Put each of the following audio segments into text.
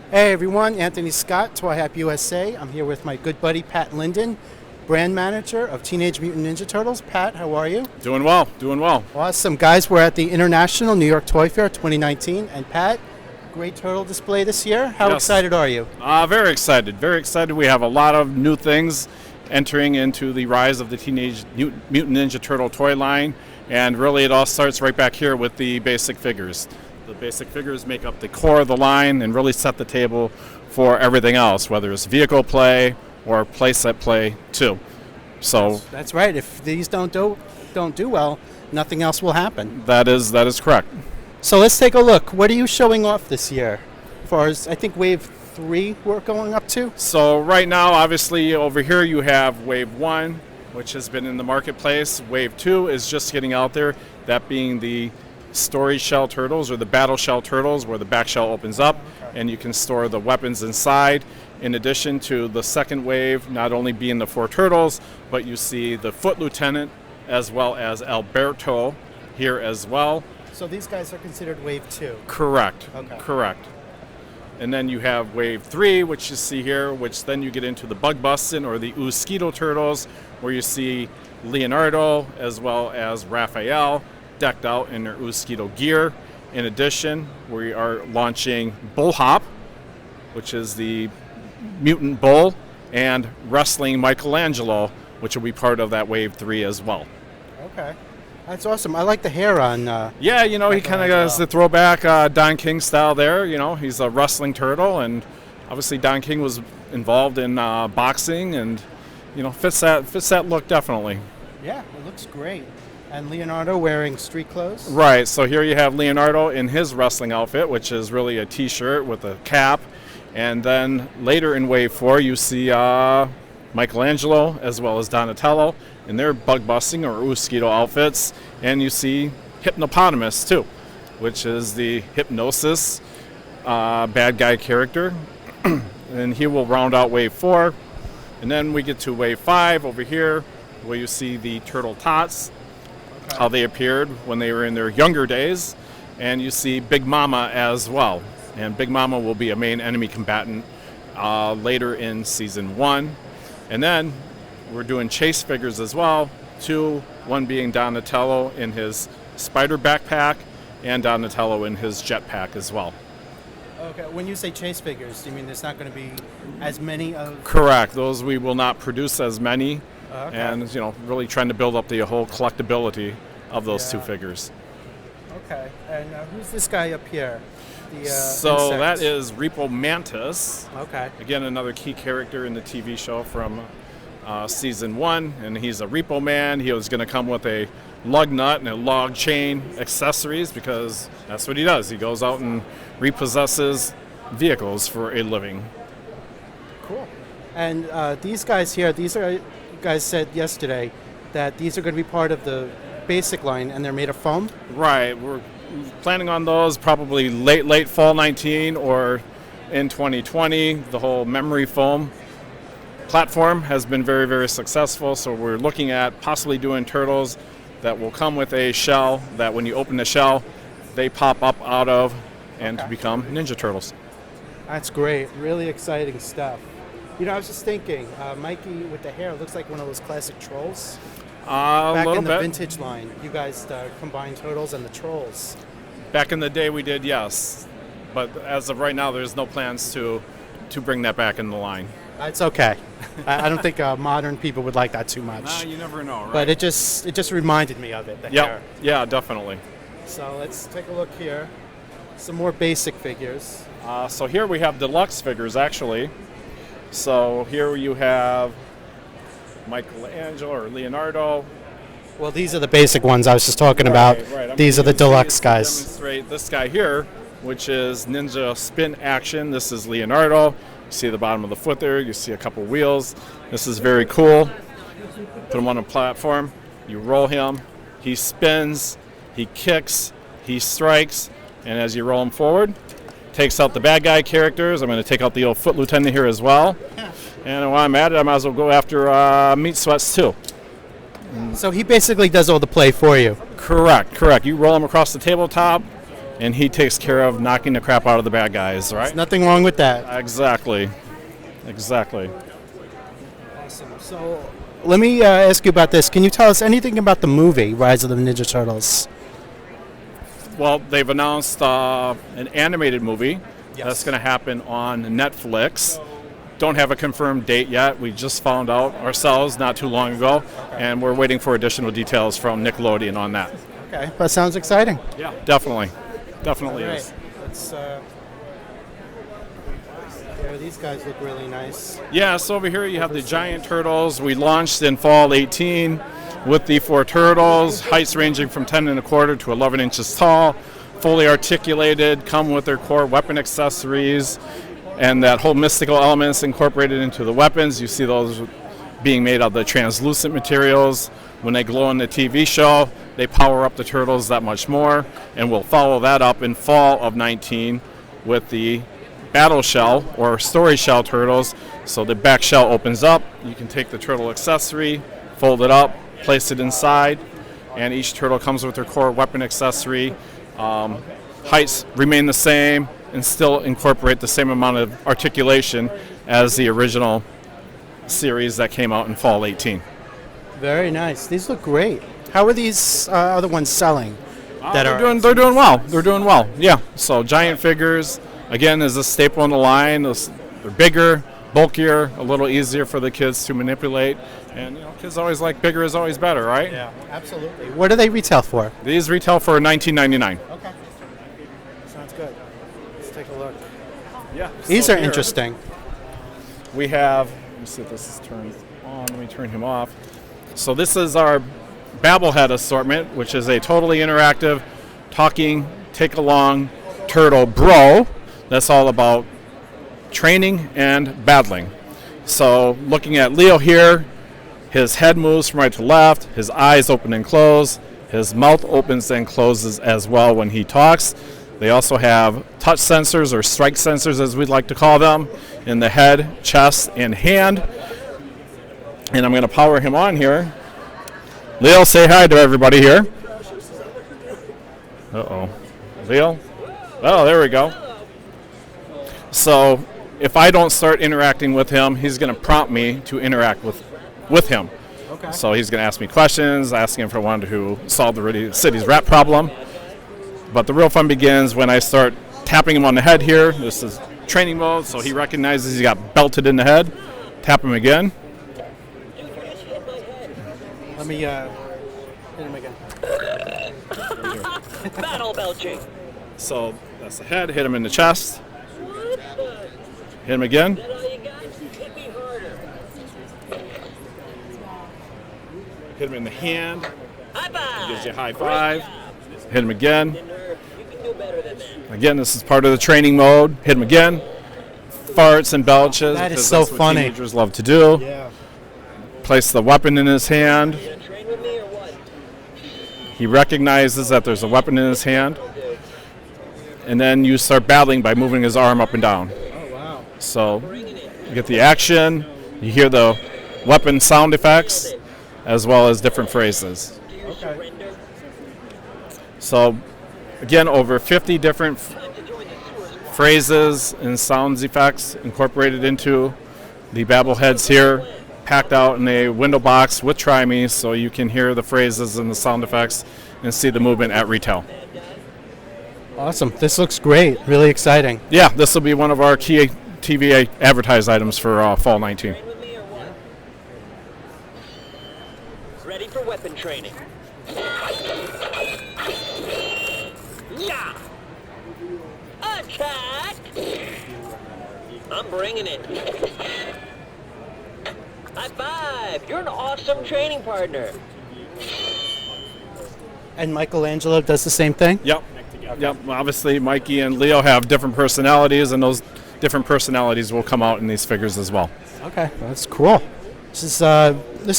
Hey everyone, Anthony Scott, TWIHAP USA. I'm here with my good buddy Pat Linden, brand manager of Teenage Mutant Ninja Turtles. Pat, how are you? Doing well, doing well. Awesome. Guys, we're at the International New York Toy Fair 2019. And Pat, great turtle display this year. How Yes. excited are you? Very excited, very excited. We have a lot of new things entering into the rise of the Teenage Mutant Ninja Turtle toy line, and really it all starts right back here with the basic figures. The basic figures make up the core of the line and really set the table for everything else, whether it's vehicle play or playset play too. So That's right. If these don't do well, nothing else will happen. that is correct. So let's take a look. What are you showing off this year? As far as I think Wave 3 we're going up to? So right now, obviously, over here you have Wave 1, which has been in the marketplace. Wave 2 is just getting out there, that being the storage shell turtles or the battle shell turtles, where the back shell opens up and you can store the weapons inside. In addition to the second wave, not only being the 4 turtles, but you see the Foot Lieutenant as well as Alberto here as well. So these guys are considered Wave 2. Correct. Okay. Correct. And then you have Wave 3, which you see here, which then you get into the Bug Bustin' or the Mosquito Turtles, where you see Leonardo as well as Raphael decked out in their Mosquito gear. In addition, we are launching Bull Hop, which is the mutant bull, and Wrestling Michelangelo, which will be part of that Wave 3 as well. Okay. That's awesome. I like the hair on. Yeah, you know, he kind of has the throwback Don King style there. You know, he's a wrestling turtle, and obviously Don King was involved in boxing, and you know, fits that look definitely. Yeah, it looks great. And Leonardo wearing street clothes. Right. So here you have Leonardo in his wrestling outfit, which is really a T-shirt with a cap, and then later in Wave 4 you see Michelangelo as well as Donatello in their bug busting or mosquito outfits, and you see Hypnopotamus too, which is the hypnosis bad guy character, and he will round out Wave 4, and then we get to Wave 5 over here, where you see the Turtle Tots, how they appeared when they were in their younger days, and you see Big Mama as well, and Big Mama will be a main enemy combatant later in Season 1, and then we're doing chase figures as well, one being Donatello in his spider backpack and Donatello in his jetpack as well. Okay. When you say chase figures, do you mean there's not going to be as many of? Correct. Those we will not produce as many, Okay. and you know, really trying to build up the whole collectability of those two Yeah. figures. Okay. And who's this guy up here? The So insect. that is Repo Mantis. Okay. Again, another key character in the TV show from Season 1, and he's a repo man. He was going to come with a lug nut and a log chain accessories, because that's what he does. He goes out and repossesses vehicles for a living. Cool. And these guys here, you guys said yesterday that these are going to be part of the basic line, and they're made of foam? Right. We're planning on those probably late fall 19 or in 2020. The whole memory foam platform has been very, very successful, so we're looking at possibly doing turtles that will come with a shell that when you open the shell, they pop up out of and to become Ninja Turtles. That's great. Really exciting stuff. You know, I was just thinking, Mikey with the hair looks like one of those classic trolls. A Back little in the bit. vintage line, you guys combined turtles and the trolls. Back in the day we did, yes. But as of right now, there's no plans to bring that back in the line. It's okay. I don't think modern people would like that too much. You never know, right? But it just reminded me of it, the hair. Yeah, definitely. So let's take a look here. Some more basic figures. So here we have deluxe figures, actually. So here you have Michelangelo or Leonardo. Well, these are the basic ones I was just talking about. Right. These are the deluxe guys. Demonstrate this guy here, which is Ninja Spin Action. This is Leonardo. You see the bottom of the foot there. You see a couple wheels. This is very cool. Put him on a platform. You roll him. He spins. He kicks. He strikes. And as you roll him forward, takes out the bad guy characters. I'm going to take out the old Foot Lieutenant here as well. And while I'm at it, I might as well go after Meat Sweats too. So he basically does all the play for you. Correct. You roll him across the tabletop. and he takes care of knocking the crap out of the bad guys, right? There's nothing wrong with that. Exactly. Awesome. So let me ask you about this. Can you tell us anything about the movie Rise of the Ninja Turtles? Well, they've announced an animated movie that's going to happen on Netflix. Don't have a confirmed date yet. We just found out ourselves not too long ago, and we're waiting for additional details from Nickelodeon on that. Okay, that sounds exciting. Yeah, definitely is. Let's, these guys look really nice. Yeah, so over here you have the giant turtles. We launched in fall 18 with the 4 turtles, heights ranging from 10 and a quarter to 11 inches tall, fully articulated, come with their core weapon accessories, and that whole mystical elements incorporated into the weapons. You see those being made of the translucent materials. When they glow in the TV show, they power up the turtles that much more, and we'll follow that up in fall of 19 with the battle shell or story shell turtles. So the back shell opens up, you can take the turtle accessory, fold it up, place it inside, and each turtle comes with their core weapon accessory. Heights remain the same and still incorporate the same amount of articulation as the original series that came out in fall 18. Very nice. These look great. How are these other ones selling? They're doing well. They're doing well. Yeah. So giant figures, again, is a staple in the line. They're bigger, bulkier, a little easier for the kids to manipulate. And kids always like bigger is always better, right? Yeah, absolutely. What do they retail for? These retail for $19.99. Okay. Sounds good. Let's take a look. Yeah. These are interesting. We have, let me see if this is turned on. Let me turn him off. So this is our Babble Head assortment, which is a totally interactive, talking, take-along turtle bro. That's all about training and battling. So looking at Leo here, his head moves from right to left, his eyes open and close, his mouth opens and closes as well when he talks. They also have touch sensors, or strike sensors as we'd like to call them, in the head, chest, and hand. And I'm going to power him on here. Leo, say hi to everybody here. Uh-oh. Leo? Oh, there we go. So if I don't start interacting with him, he's going to prompt me to interact with him. Okay. So he's going to ask me questions, asking if I wanted to solve the city's rat problem. But the real fun begins when I start tapping him on the head here. This is training mode, so he recognizes he got belted in the head. Tap him again. Let me hit him again. Battle belching. So that's the head. Hit him in the chest. Hit him again. That all you got? Hit me harder. Hit him in the hand. High five. Gives you a high five. Hit him again. You can do better than that. Again, this is part of the training mode. Hit him again. Farts and belches. That is because so that's what funny. Teenagers love to do. Yeah. Place the weapon in his hand. You gonna train with me or what? He recognizes that there's a weapon in his hand. And then you start battling by moving his arm up and down. Oh, wow. So you get the action, you hear the weapon sound effects, as well as different phrases. Okay. So again, over 50 different phrases and sounds effects incorporated into the Babble Heads here, packed out in a window box with Try-Me, so you can hear the phrases and the sound effects and see the movement at retail. Awesome. This looks great. Really exciting. Yeah, this will be one of our key TV advertised items for fall 19. Train with me or what? Ready for weapon training. Yeah. Attack! I'm bringing it. High five! You're an awesome training partner. And Michelangelo does the same thing? Yep. Yep. Well, obviously, Mikey and Leo have different personalities, and those different personalities will come out in these figures as well. Okay, that's cool. This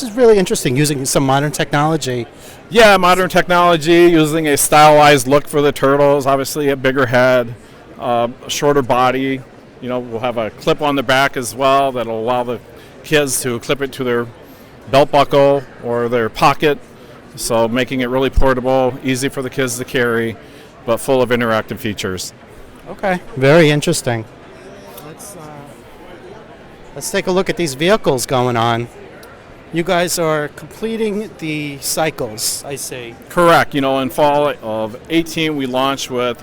is really interesting, using some modern technology. Yeah, modern technology, using a stylized look for the turtles. Obviously, a bigger head, a shorter body. We'll have a clip on the back as well that'll allow the kids to clip it to their belt buckle or their pocket. So making it really portable, easy for the kids to carry. but full of interactive features. Okay, very interesting. Let's take a look at these vehicles going on. You guys are completing the cycles, I see. Correct. In fall of 18, we launched with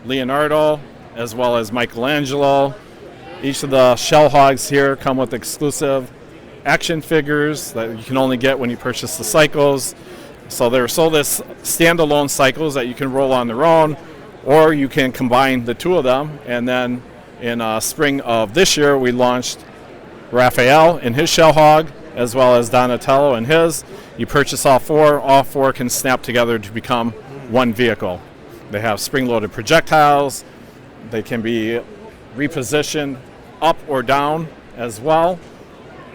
Leonardo as well as Michelangelo. Each of the shell hogs here come with exclusive action figures that you can only get when you purchase the cycles. So they're sold as standalone cycles that you can roll on their own, or you can combine the two of them. And then in spring of this year, we launched Raphael in his shell hog, as well as Donatello in his. You purchase all four can snap together to become one vehicle. They have spring-loaded projectiles. They can be repositioned up or down as well.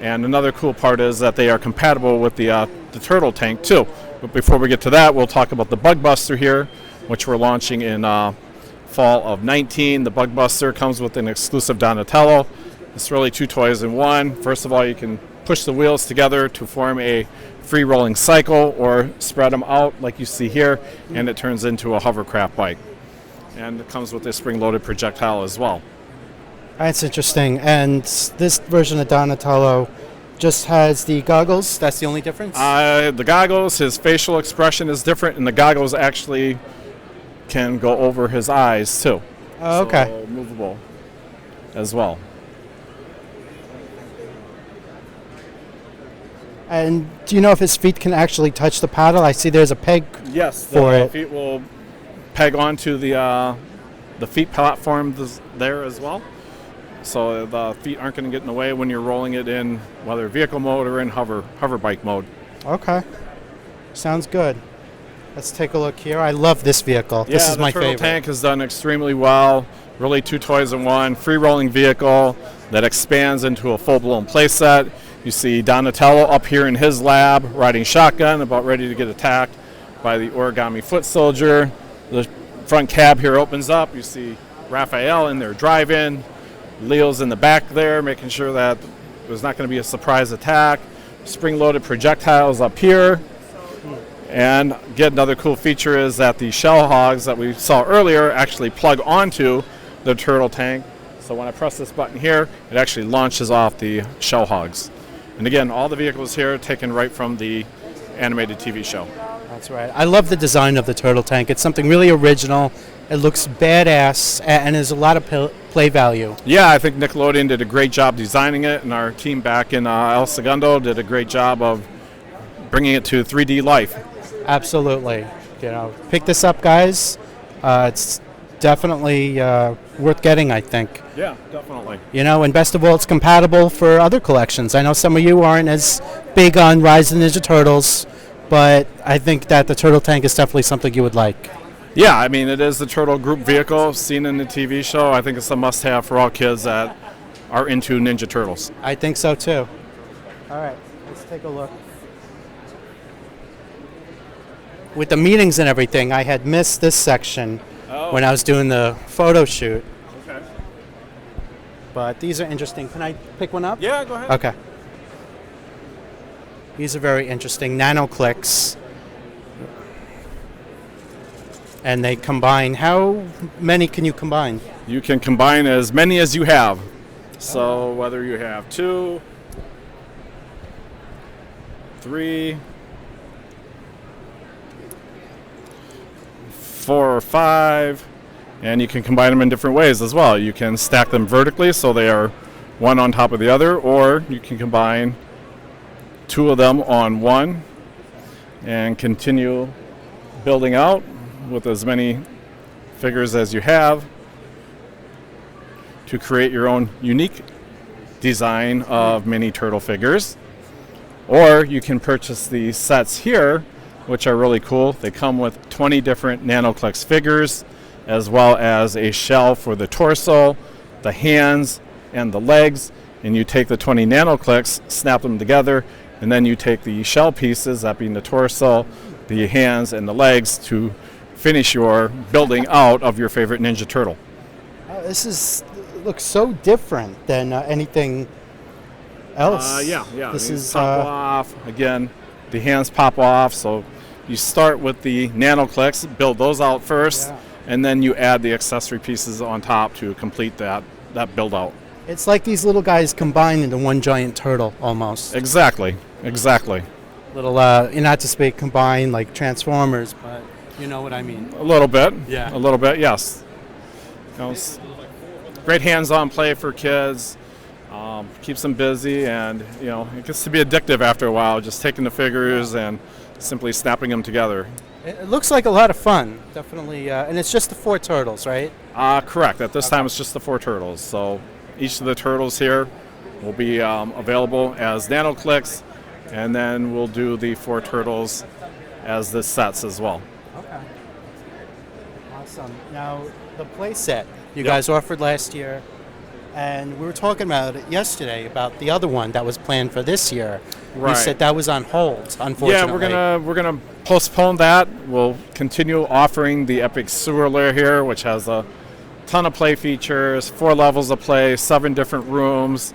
And another cool part is that they are compatible with the turtle tank too. But before we get to that, we'll talk about the Bug Buster here, which we're launching in fall of 19. The Bug Buster comes with an exclusive Donatello. It's really two toys in one. First of all, you can push the wheels together to form a free rolling cycle or spread them out like you see here, and it turns into a hovercraft bike. And it comes with a spring-loaded projectile as well. That's interesting. And this version of Donatello just has the goggles. That's the only difference? The goggles, his facial expression is different, and the goggles actually can go over his eyes too. Oh, okay. So movable as well. And do you know if his feet can actually touch the paddle? I see there's a peg Yes, for the it. feet will peg onto the feet platform there as well. So the feet aren't going to get in the way when you're rolling it in whether vehicle mode or in hover bike mode. Okay. Sounds good. Let's take a look here. I love this vehicle. This is my the Turtle favorite. Tank has done extremely well. Really two toys in one. Free rolling vehicle that expands into a full-blown playset. You see Donatello up here in his lab riding shotgun, about ready to get attacked by the origami foot soldier. The front cab here opens up. You see Raphael in there driving. Leo's in the back there, making sure that there's not going to be a surprise attack. Spring-loaded projectiles up here. And get another cool feature is that the shell hogs that we saw earlier actually plug onto the turtle tank. So when I press this button here, it actually launches off the shell hogs. And again, all the vehicles here are taken right from the animated TV show. That's right. I love the design of the turtle tank. It's something really original. It looks badass, and there's a lot of play value. Yeah, I think Nickelodeon did a great job designing it, and our team back in El Segundo did a great job of bringing it to 3D life. Absolutely. Pick this up, guys. It's definitely worth getting, I think. Yeah, definitely. And best of all, it's compatible for other collections. I know some of you aren't as big on Rise of the Ninja Turtles, but I think that the turtle tank is definitely something you would like. Yeah, I mean, it is the turtle group vehicle seen in the TV show. I think it's a must-have for all kids that are into Ninja Turtles. I think so, too. All right, let's take a look. With the meetings and everything, I had missed this section when I was doing the photo shoot. Okay. But these are interesting. Can I pick one up? Yeah, go ahead. Okay. These are very interesting. Nano clicks. And they combine. How many can you combine? You can combine as many as you have. So whether you have 2, 3, 4 or 5, and you can combine them in different ways as well. You can stack them vertically so they are one on top of the other, or you can combine 2 of them on one and continue building out with as many figures as you have to create your own unique design of mini turtle figures. Or you can purchase these sets here, which are really cool. They come with 20 different NanoClicks figures, as well as a shell for the torso, the hands, and the legs. And you take the 20 NanoClicks, snap them together, and then you take the shell pieces, that being the torso, the hands, and the legs, to finish your building out of your favorite Ninja Turtle. This looks so different than anything else. Yeah. This These is pop off. Again, the hands pop off, so you start with the NanoClicks, build those out first, and then you add the accessory pieces on top to complete that build out. It's like these little guys combined into one giant turtle almost. Exactly. Little, not to speak combined like Transformers, but you know what I mean. A little bit. Yeah. A little bit, yes. It's great hands-on play for kids. Keeps them busy, and it gets to be addictive after a while, just taking the figures and simply snapping them together. It looks like a lot of fun, definitely. And it's just the 4 turtles, right? Correct. At this time, it's just the 4 turtles. So each of the turtles here will be available as nano clicks, and then we'll do the 4 turtles as the sets as well. Okay. Awesome. Now, the play set you guys offered last year, and we were talking about it yesterday about the other one that was planned for this year. Right. You said that was on hold, unfortunately. Yeah, we're gonna postpone that. We'll continue offering the Epic Sewer Lair here, which has a ton of play features, 4 levels of play, 7 different rooms,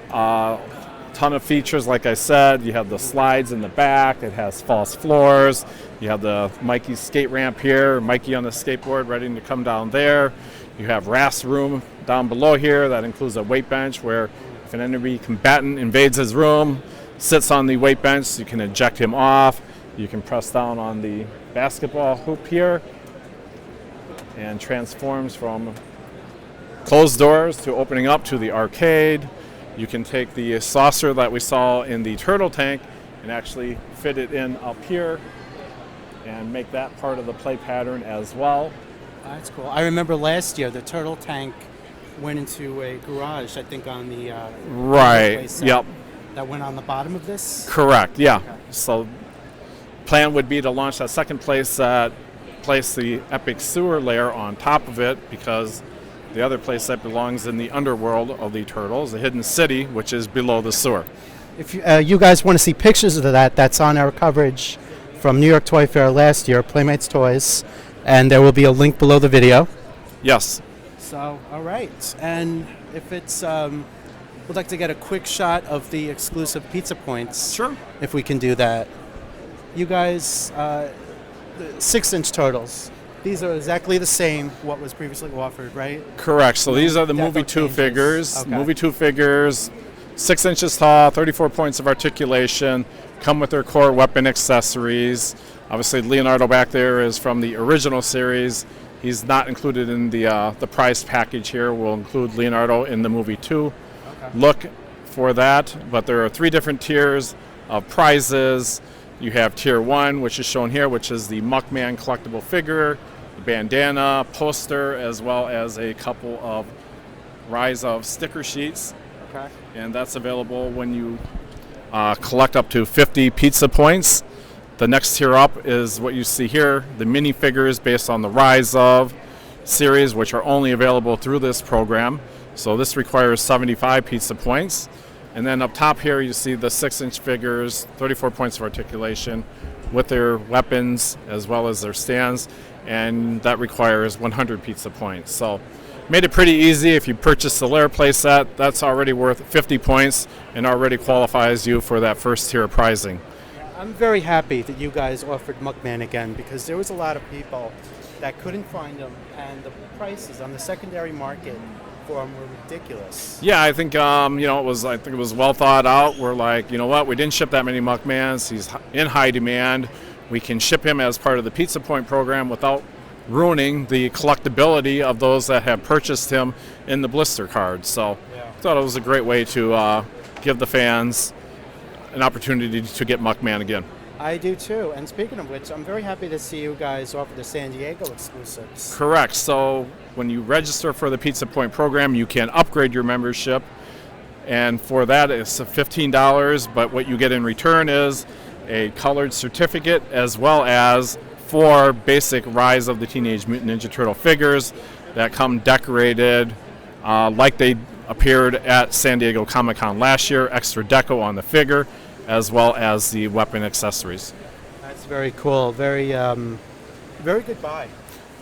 ton of features. Like I said, you have the slides in the back. It has false floors. You have the Mikey skate ramp here, Mikey on the skateboard ready to come down there. You have Raph's room down below here that includes a weight bench where if an enemy combatant invades his room, sits on the weight bench, you can eject him off. You can press down on the basketball hoop here and transforms from closed doors to opening up to the arcade. You can take the saucer that we saw in the turtle tank and actually fit it in up here and make that part of the play pattern as well. That's cool. I remember last year the turtle tank went into a garage, I think, on the right. Yep. That went on the bottom of this. Correct. Yeah. Okay. So, plan would be to launch that second place place the Epic Sewer Lair on top of it, because the other place that belongs in the underworld of the turtles, the hidden city, which is below the sewer. If you guys want to see pictures of that, that's on our coverage from New York Toy Fair last year, Playmates Toys, and there will be a link below the video. Yes. So, all right. And if it's, we'd like to get a quick shot of the exclusive pizza points. Sure. If we can do that. You guys, the 6-inch turtles. These are exactly the same what was previously offered, right? Correct. So these are the Deco Movie 2 changes. figures. Okay. Movie 2 figures, 6 inches tall, 34 points of articulation, come with their core weapon accessories. Obviously, Leonardo back there is from the original series. He's not included in the price package here. We'll include Leonardo in the Movie 2. Okay. Look for that, but there are 3 different tiers of prizes. You have Tier 1, which is shown here, which is the Muckman collectible figure, the bandana, poster, as well as a couple of Rise of sticker sheets. Okay. And that's available when you collect up to 50 pizza points. The next tier up is what you see here, the minifigures based on the Rise of series, which are only available through this program. So this requires 75 pizza points. And then up top here you see the 6-inch figures, 34 points of articulation with their weapons as well as their stands, and that requires 100 pizza points. So made it pretty easy. If you purchase the Lair playset, that's already worth 50 points and already qualifies you for that first tier pricing. I'm very happy that you guys offered Muckman again, because there was a lot of people that couldn't find them, and the prices on the secondary market for them were ridiculous. Yeah, I think it was well thought out. We're like, you know what? We didn't ship that many Muckmans. He's in high demand. We can ship him as part of the Pizza Point program without ruining the collectability of those that have purchased him in the blister card. So I thought it was a great way to give the fans an opportunity to get Muckman again. I do too. And speaking of which, I'm very happy to see you guys offer the San Diego exclusives. Correct. So when you register for the Pizza Point program, you can upgrade your membership. And for that, it's $15. But what you get in return is a colored certificate as well as 4 basic Rise of the Teenage Mutant Ninja Turtle figures that come decorated like they appeared at San Diego Comic-Con last year. Extra deco on the figure, as well as the weapon accessories. That's very cool. Very good buy.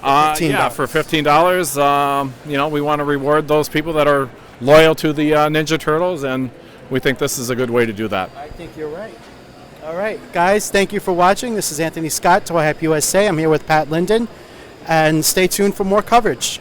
Yeah, for $15, we want to reward those people that are loyal to the Ninja Turtles, and we think this is a good way to do that. I think you're right. All right, guys, thank you for watching. This is Anthony Scott, Toy Hype USA. I'm here with Pat Linden, and stay tuned for more coverage.